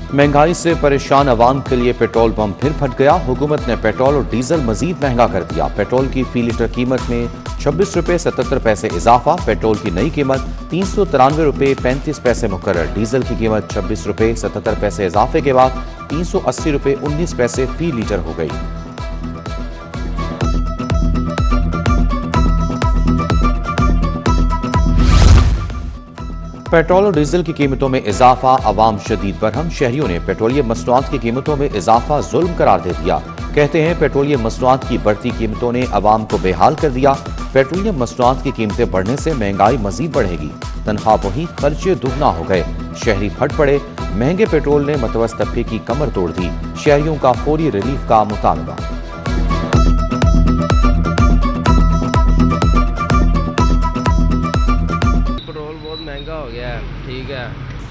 महंगाई से परेशान अवाम के लिए पेट्रोल पंप फिर फट गया। हुकूमत ने पेट्रोल और डीजल मजीद महंगा कर दिया। पेट्रोल की फी लीटर कीमत में 26 रुपये 77 पैसे इजाफा। पेट्रोल की नई कीमत 393 रुपये 35 पैसे मुकर्रर। डीजल की कीमत 26 रुपये 77 पैसे इजाफे के बाद 380 रुपये 19 पैसे फी लीटर हो गई। पेट्रोल और डीजल की कीमतों में इजाफा, अवाम शदीद बरहम। शहरियों ने पेट्रोलियम मसनूआत की कीमतों में इजाफा जुल्म करार दे दिया। कहते हैं पेट्रोलियम मसनूआत की बढ़ती कीमतों ने अवाम को बेहाल कर दिया। पेट्रोलियम मसनूआत की कीमतें बढ़ने से महंगाई मजीद बढ़ेगी। तनख्वाह वही, खर्चे दुगना हो गए। शहरी फट पड़े। महंगे पेट्रोल ने मतवस्त तबके की कमर तोड़ दी। शहरियों का फौरी रिलीफ का मुतालबा। महंगा हो गया है, ठीक है,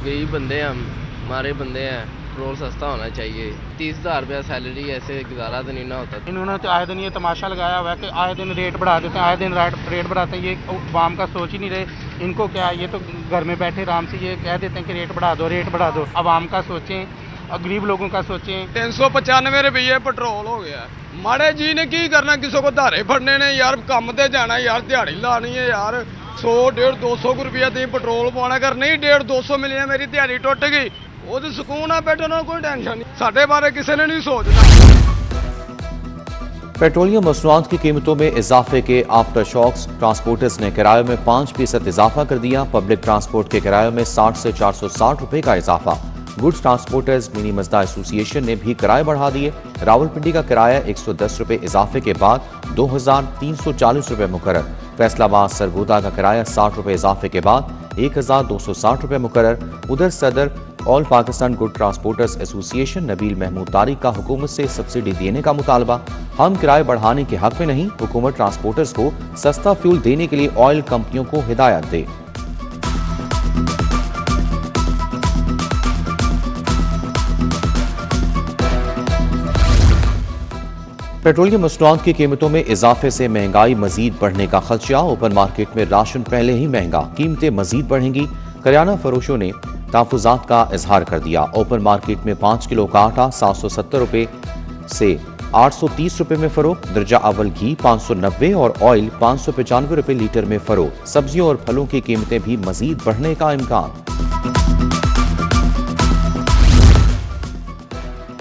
गरीब बंदे हैं हम, हमारे बंदे हैं, पेट्रोल सस्ता होना चाहिए। 30,000 रुपया सैलरी, ऐसे गुजारा तो नहीं ना होता। इन्होंने तो आए दिन ये तमाशा लगाया हुआ है कि आए दिन रेट बढ़ा देते हैं, आए दिन रेट बढ़ाते हैं। ये अवाम का सोच ही नहीं रहे। इनको क्या है, ये तो घर में बैठे आराम से ये कह देते हैं कि रेट बढ़ा दो। अवाम का सोचें, गरीब लोगों का सोचें। 395 रुपये पेट्रोल हो गया। माड़े जी ने की करना, किसी को धारे फड़ने ने यार, काम ते जाना यार, दिहाड़ी लानी है यार। 100, 150, 200 रुपया दी पेट्रोल पाना। अगर नहीं 150, 200 मिले मेरी दिहाड़ी टुट गई, वो तो सुकून है, बैठो ना, कोई टेंशन नहीं। साडे बारे किसी ने नहीं सोचना। पेट्रोलियम मसनूआत की कीमतों में इजाफे के आफ्टर शॉक्स। ट्रांसपोर्टर्स ने किरायों में 5% इजाफा कर दिया। पब्लिक ट्रांसपोर्ट के किरायों में 60 से 460 रुपए का इजाफा। गुड्स ट्रांसपोर्टर्स मिनी मजदा एसोसिएशन ने भी किराए बढ़ा दिए। रावलपिंडी का किराया 110 रुपए इजाफे के बाद 2,340 रुपए मुकर्रर। फैसलाबाद सरगोदा का किराया 60 रुपए इजाफे के बाद 1,260 रुपए मुकर्रर। उधर सदर all Pakistan goods transporters association Nabeel Mahmood Tariq का हुकूमत से सब्सिडी देने का मुतालबा। हम किराए बढ़ाने के हक में नहीं, हुकूमत ट्रांसपोर्टर्स को सस्ता फ्यूल देने के लिए ऑयल कंपनियों को हिदायत दे। पेट्रोलियम मसनूआत की कीमतों में इजाफे से महंगाई मजीद बढ़ने का खदशा। ओपन मार्केट में राशन पहले ही महंगा, कीमतें मजीद बढ़ेंगी। करियाना फरोशों ने तहफ़्फ़ुज़ात का इजहार कर दिया। ओपन मार्केट में 5 किलो का आटा 770 रुपये से 830 रुपये में फरोख्त। दर्जा अव्वल घी 590 और ऑयल 595 रुपये लीटर में फरोख्त। सब्जियों और फलों की कीमतें भी मजीद बढ़ने का इम्कान।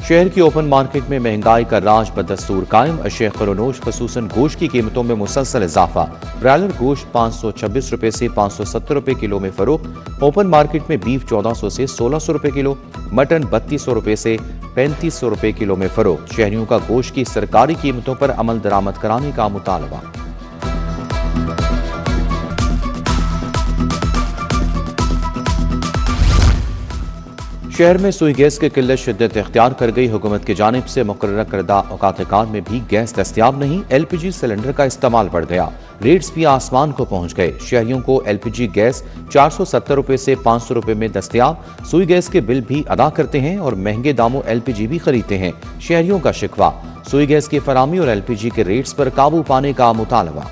शहर की ओपन मार्केट में महंगाई का राज बदस्तूर कायम। अशे खरोनोश खसूसन गोश्त की कीमतों में मुसलसल इजाफा। ब्रायलर गोश्त 526 रुपये से 570 रुपये किलो में फरोख्त। ओपन मार्केट में बीफ 1400 से 1600 रुपये किलो, मटन 3200 रुपये से 3500 रुपये किलो में फरोख्त। शहरियों का गोश्त की सरकारी कीमतों पर अमल दरामद कराने का मुतालबा। शहर में सुई गैस की किल्लत शिद्दत इख्तियार कर गई। हुकूमत की जानिब से मुकर्रर करदा औकात-ए-कार में भी गैस दस्तियाब नहीं। LPG सिलेंडर का इस्तेमाल बढ़ गया। रेट्स भी आसमान को पहुंच गए। शहरियों को LPG गैस 470 रुपये से 500 रुपये में दस्तियाब। सुई गैस के बिल भी अदा करते हैं और महंगे दामों LPG भी खरीदते हैं। शहरियों का शिकवा, सुई गैस की फरामी और LPG के रेट्स पर काबू पाने का मुतालबा।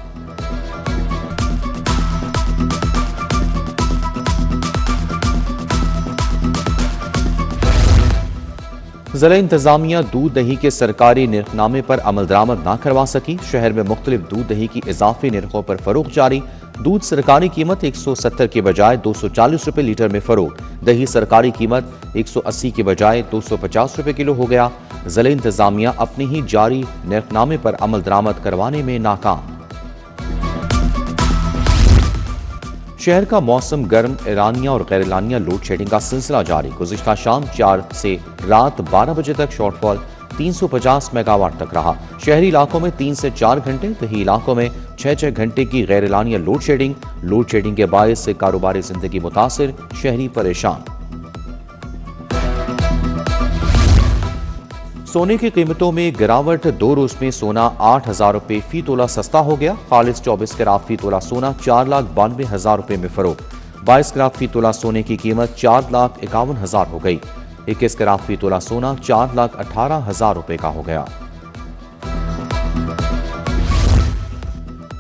ज़िला इंतजामिया दूध दही के सरकारी निर्खनामे पर अमल दरामद ना करवा सकी। शहर में मुख्तलिफ दूध दही की इजाफी निर्खों पर फरोख्त जारी। दूध सरकारी कीमत 170 के बजाय 240 रुपये लीटर में फरोख्त। दही सरकारी कीमत 180 के बजाय 250 रुपये किलो हो गया। ज़िला इंतजामिया अपनी ही जारी निर्खनामे पर अमल दरामद करवाने में नाकाम। शहर का मौसम गर्म। ईरानिया और गैर ईरानिया लोड शेडिंग का सिलसिला जारी। गुज़िश्ता शाम 4 से रात 12 बजे तक शॉर्टफॉल 350 मेगावाट तक रहा। शहरी इलाकों में 3 से 4 घंटे, दही इलाकों में 6-6 घंटे की गैर ईरानिया लोड शेडिंग के बायस से कारोबारी जिंदगी मुतासिर, शहरी परेशान। सोने की कीमतों में गिरावट। 2 रोज में सोना 8,000 रुपये फी तोला सस्ता हो गया। खालिस 24 कैरात फी तोला सोना 4,92,000 रुपये में फरोख्त। 22 कैरात फी तोला सोने की कीमत 4,51,000 हो गई। 21 कैरात फी तोला सोना 4,18,000 रुपये का हो गया।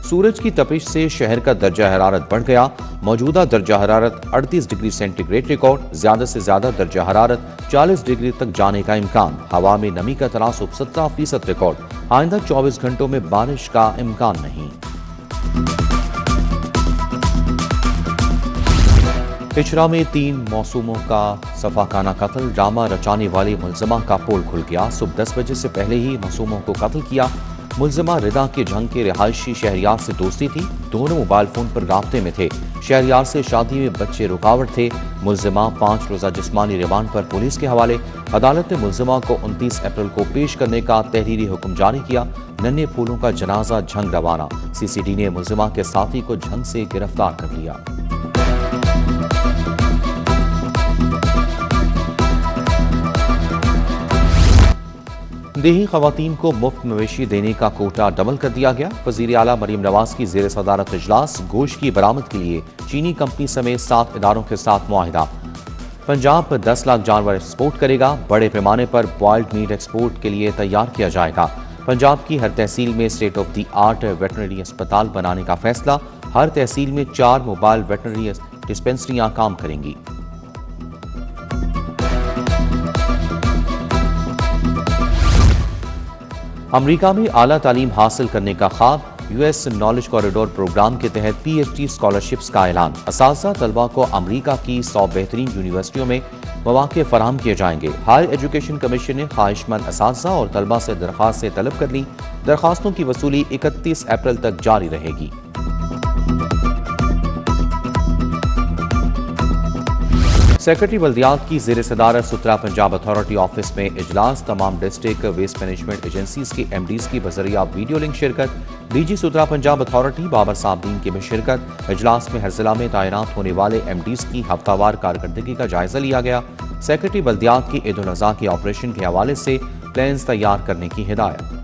सूरज की तपिश से शहर का दर्जा हरारत बढ़ गया। मौजूदा दर्जा हरारत 38 डिग्री सेंटीग्रेड रिकॉर्ड, ज्यादा से ज्यादा दर्जा हरारत 40 डिग्री तक जाने का इम्कान। हवा में नमी का तनासुब 17% रिकॉर्ड। आइंदा 24 घंटों में बारिश का इम्कान नहीं। पिछड़ा में 3 मौसूमों का सफाकाना कत्ल, ड्रामा रचाने वाली मुलजमा का पोल खुल गया। सुबह 10 बजे से पहले ही मासूमों को कत्ल किया। मुलजमा रिदा के जंग के रिहायशी शहरियार से दोस्ती थी। दोनों मोबाइल फोन पर राब्ते में थे। शहरियार से शादी में बच्चे रुकावट थे। मुलजमा 5 रोजा जिस्मानी रिमांड पर पुलिस के हवाले। अदालत ने मुलजमा को 29 अप्रैल को पेश करने का तहरीरी हुक्म जारी किया। नन्हे फूलों का जनाजा झंग रवाना। सीसीडी ने मुलजमा के साथी को झंग से गिरफ्तार कर लिया। देही खवातीन को मुफ्त मवेशी देने का कोटा डबल कर दिया गया। वजीर आला मरीम नवाज की जेर सदारत इजलास। गोश्त की बरामद के लिए चीनी कंपनी समेत 7 इदारों के साथ मुआहिदा। पंजाब 10 लाख जानवर एक्सपोर्ट करेगा। बड़े पैमाने पर बॉयल्ड मीट एक्सपोर्ट के लिए तैयार किया जाएगा। पंजाब की हर तहसील में state of the art veterinary अस्पताल बनाने का फैसला। हर तहसील में 4 मोबाइल वेटनरी डिस्पेंसरियां काम करेंगी। अमेरिका में आला तालीम हासिल करने का ख्वाब। यूएस नॉलेज कॉरिडोर प्रोग्राम के तहत PhD स्कॉलरशिप्स का ऐलान। असातिज़ा तलबा को अमेरिका की 100 बेहतरीन यूनिवर्सिटियों में मौक़े फराहम किए जाएंगे। हायर एजुकेशन कमीशन ने ख्वाहिशमंद असातिज़ा और तलबा से दरख्वास्तें तलब कर ली। दरख्वास्तों की वसूली 31 अप्रैल तक जारी रहेगी। सेक्रेटरी बल्दियात की जेर सदारत सुथरा पंजाब अथॉरिटी ऑफिस में इजलास। तमाम डिस्ट्रिक्ट वेस्ट मैनेजमेंट एजेंसीज के MDs की बजरिया वीडियो लिंक शिरकत। DG सुथरा पंजाब अथॉरिटी बाबर साहबदीन की भी शिरकत। इजलास में हर जिला में तैनात होने वाले MDs की हफ्तावार कारकर्दगी का जायजा लिया गया। सेक्रेटरी बल्दियात की ईद उल अज़हा के ऑपरेशन के हवाले से प्लान्स तैयार करने की हिदायत।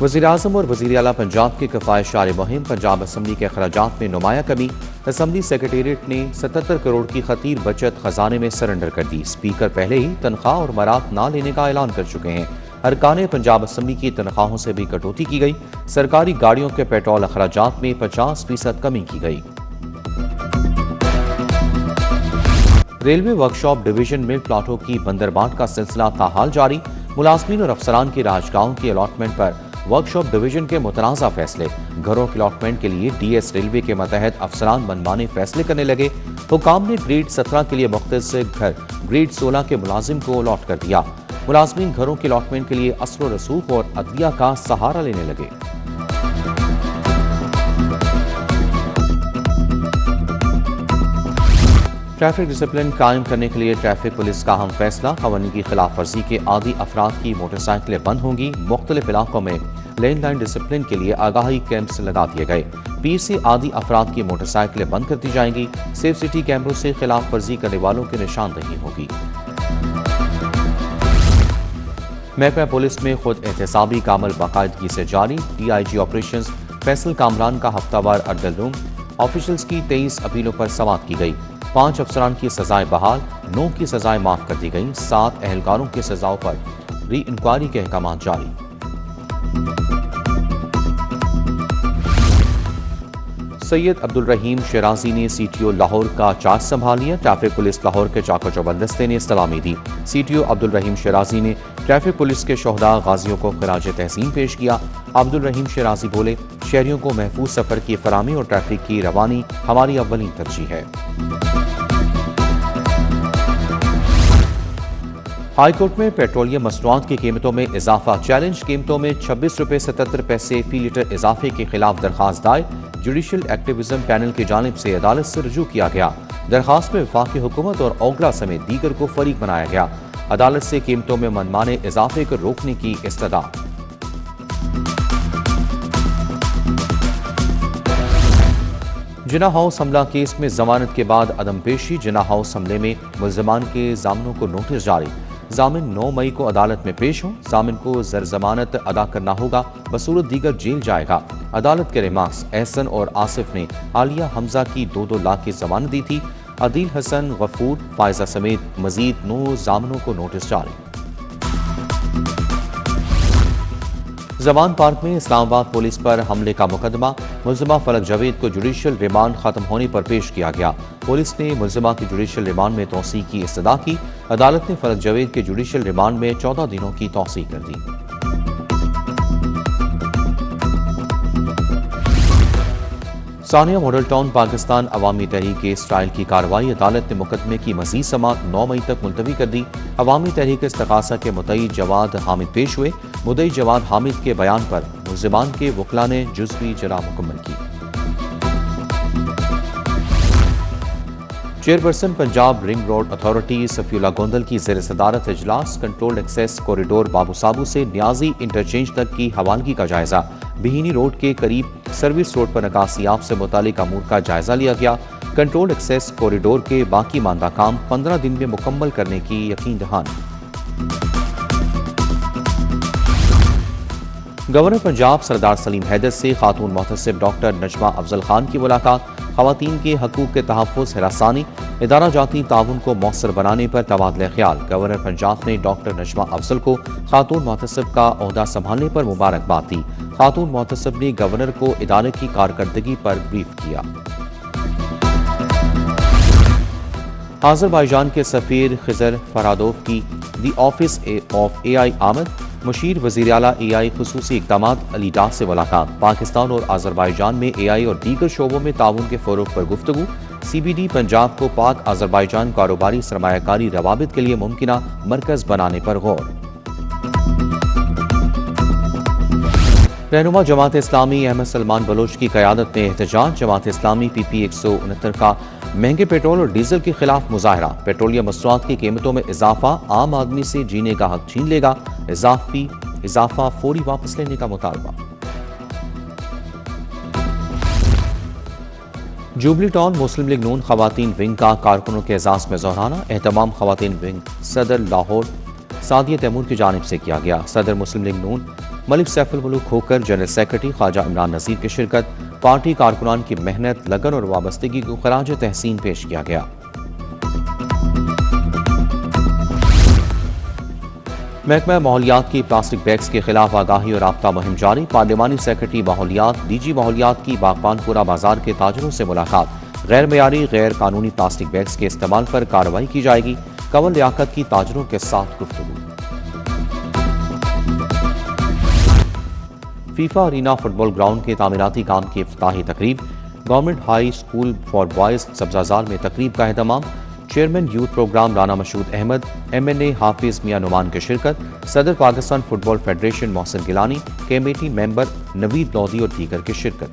वज़ीर-ए-आज़म और वज़ीर आला पंजाब की कफ़ायत मुहिम। पंजाब असम्बली के अखराजात में नुमाया कमी। असम्बली सेक्रेटेरिएट ने 77 करोड़ की खतीर बचत खजाने में सरेंडर कर दी। स्पीकर पहले ही तनख्वाह और मरात ना लेने का ऐलान कर चुके हैं। अरकान पंजाब असम्बली की तनख्वाहों से भी कटौती की गई। सरकारी गाड़ियों के पेट्रोल अखराजात में 50% कमी की गई। रेलवे वर्कशॉप डिवीजन में प्लाटों की बंदरबांट का सिलसिला ताहाल जारी। मुलाजमीन और अफसरान की राजगाहों की अलॉटमेंट पर वर्कशॉप डिवीजन के मुतनाज़ा फैसले। घरों के अलॉटमेंट के लिए DS रेलवे के मतहत अफसरान मनमाने फैसले करने लगे। हुकाम ने ग्रेड 17 के लिए मुख्तस घर ग्रेड 16 के मुलाजिम को अलॉट कर दिया। मुलाजमीन घरों के अलॉटमेंट के लिए असर रसूख और अदलिया का सहारा लेने लगे। ट्रैफिक डिसिप्लिन कायम करने के लिए ट्रैफिक पुलिस का अहम फैसला। खवानीन की खिलाफ वर्जी के आदी अफराद की मोटरसाइकिलें बंद होंगी। मुख्तलिफ इलाकों में लेन लाइन डिसिप्लिन के लिए आगाही कैंप्स लगा दिए गए। पीर से आदी अफराद की मोटरसाइकिलें बंद कर दी जाएंगी। सेफ सिटी कैमरों से खिलाफ वर्जी करने वालों की निशानदही होगी। महकमा पुलिस में खुद एहतसाबी का अमल बाकायदगी से जारी। DIG ऑपरेशंस फैसल कामरान का हफ्तावार अडल रूम। ऑफिशियल्स की 23 अपीलों पर समाअत की गई। 5 अफसरान की सजाएं बहाल, 9 की सजाएं माफ कर दी गईं। 7 एहलकारों की सजाओं पर री इंक्वायरी के अहकाम जारी। सैयद अब्दुल रहीम शराजी ने CTO लाहौर का चार्ज संभाल लिया। ट्रैफिक पुलिस लाहौर के चाको चौबंद दस्ते ने सलामी दी। CTO अब्दुल रहीम शराजी ने ट्रैफिक पुलिस के शोहदा गाजियों को खिराज तहसीन पेश किया। अब्दुल रहीम शराजी बोले, शहरियों को महफूज सफर की फराहमी और ट्रैफिक की रवानी हमारी अव्वलीन तरजीह है। हाईकोर्ट में पेट्रोलियम मसनूआत की कीमतों में इजाफा चैलेंज। कीमतों में 26 रुपये 77 पैसे फी लीटर इजाफे के खिलाफ दरखास्त दायर। जुडिशल एक्टिविज्म पैनल की जानिब से अदालत से रुजू किया गया। दरखास्त में वफाकी हुकूमत और ओगला समेत दीगर को फरीक बनाया गया। अदालत से कीमतों में मनमाने इजाफे को रोकने की इस्तदा। जिना हाउस हमला केस में जमानत के बाद अदम पेशी। जिना हाउस हमले में मुल्ज़मान के जामिनों को नोटिस जारी। जामिन 9 मई को अदालत में पेश हो। जामिन को जर जमानत अदा करना होगा, बसूरत दीगर जेल जाएगा। अदालत के रिमार्क्स। एहसन और आसिफ ने आलिया हमजा की 2-2 लाख की जमानत दी थी। अदील हसन, गफूर, फायजा समेत मजीद 9 जामिनों को नोटिस जारी। जवान पार्क में इस्लामाबाद पुलिस पर हमले का मुकदमा मुलजिमा फलक जावेद को जुडिशियल रिमांड खत्म होने पर पेश किया गया। पुलिस ने मुलजिमा की जुडिशियल रिमांड में तौसीक की इस्तदा की। अदालत ने फलक जावेद के जुडिशियल रिमांड में 14 दिनों की तौसीक कर दी। सानिया मॉडल टाउन पाकिस्तान अवामी तहरीक स्टाइल की कार्रवाई। अदालत ने मुकदमे की मजीद समाअत 9 मई तक मुलतवी कर दी। अवामी तहरीक इस्तगासा के मुद्दई जवाद हामिद पेश हुए। मुद्दई जवाद हामिद के बयान पर मुलजिमान के वकला ने जुज़वी जरा मुकम्मल की। Chairperson Punjab ring road authority Safiullah Gondal की ज़ेर सदारत इजलास कंट्रोल्ड एक्सेस कॉरिडोर बाबू साबू से न्याजी इंटरचेंज तक की हवालगी का जायजा। बिहिनी रोड के करीब सर्विस रोड पर नकासियाब से मुतालिक अमूर का जायजा लिया गया। कंट्रोल एक्सेस कॉरिडोर के बाकी मानदा काम 15 दिन में मुकम्मल करने की यकीन दहानी। गवर्नर पंजाब सरदार सलीम हैदर से खातून मोहतसिब डॉक्टर नजमा अफजल खान की मुलाकात। खवातीन के हकूक के तहफ़्फ़ुज़ हिरासानी इदारा जाती ताउन को मौसर बनाने पर तबादला ख्याल। गवर्नर पंजाब ने डॉक्टर नजमा अफजल को खातून मोहतसिब का ओहदा संभालने पर मुबारकबाद दी। खातून मोहतसिब ने गवर्नर को इदारे की कारकर्दगी पर ब्रीफ किया। आज़रबाईजान के सफ़ीर खिजर फरादोव की दी ऑफिस ऑफ AI आमद। मुशीर वज़ीर आला AI खुसूसी इक़दामात अली डाह से मुलाकात। पाकिस्तान और आज़रबाईजान में AI और दीगर शोबों में ताउन के फ़रोग़ पर गुफ्तगू। CBD पंजाब को पाक आज़रबाईजान कारोबारी सरमायाकारी रवाबित के लिए मुमकिना मरकज़ बनाने पर गौर। रहनुमा जमात इस्लामी अहमद सलमान बलोच की क़यादत में एहतजाज। जमात इस्लामी PP 169 का महंगे पेट्रोल और डीजल के खिलाफ मुजाहरा। पेट्रोलियम मसनूआत की कीमतों में इजाफा आम आदमी से जीने का हक छीन लेगा। इजाफा फौरी वापस लेने का मुतालबा। जुबली टाउन मुस्लिम लीग नून खवातीन विंग का कारकुनों के एजाज में जोहराना। एहतमाम खवातीन विंग सदर लाहौर सादिया तैमूर की जानिब से किया गया। सदर मुस्लिम लीग नून मलिक सैफुल मुल्क खोकर, जनरल सेक्रेटरी ख्वाजा इमरान नज़ीर की शिरकत। पार्टी कारकुनान की मेहनत, लगन और वाबस्तगी को खराज तहसीन पेश किया गया। महकमा माहौलियात की प्लास्टिक बैग्स के खिलाफ आगाही और राब्ता मुहिम जारी। पार्लिमानी सेक्रेटरी माहौलियात DG माहौलियात की बागबानपुरा बाजार के ताजरों से मुलाकात। गैर मयारी गैर कानूनी प्लास्टिक बैग्स के इस्तेमाल पर कार्रवाई की जाएगी। कंवल लियाकत की ताजरों के साथ गुफ्तगू। फीफा अरीना फुटबॉल ग्राउंड के तामीराती काम की इफ्तिताही तकरीब। Government high school for boys Sabzazar में तकरीब का एहतमाम। Chairman youth program Rana Mashhood Ahmad, MNA Hafiz Mian Nauman की शिरकत। सदर Pakistan football federation Mohsin Gilani, committee member Naveed Lodhi और दीगर की शिरकत।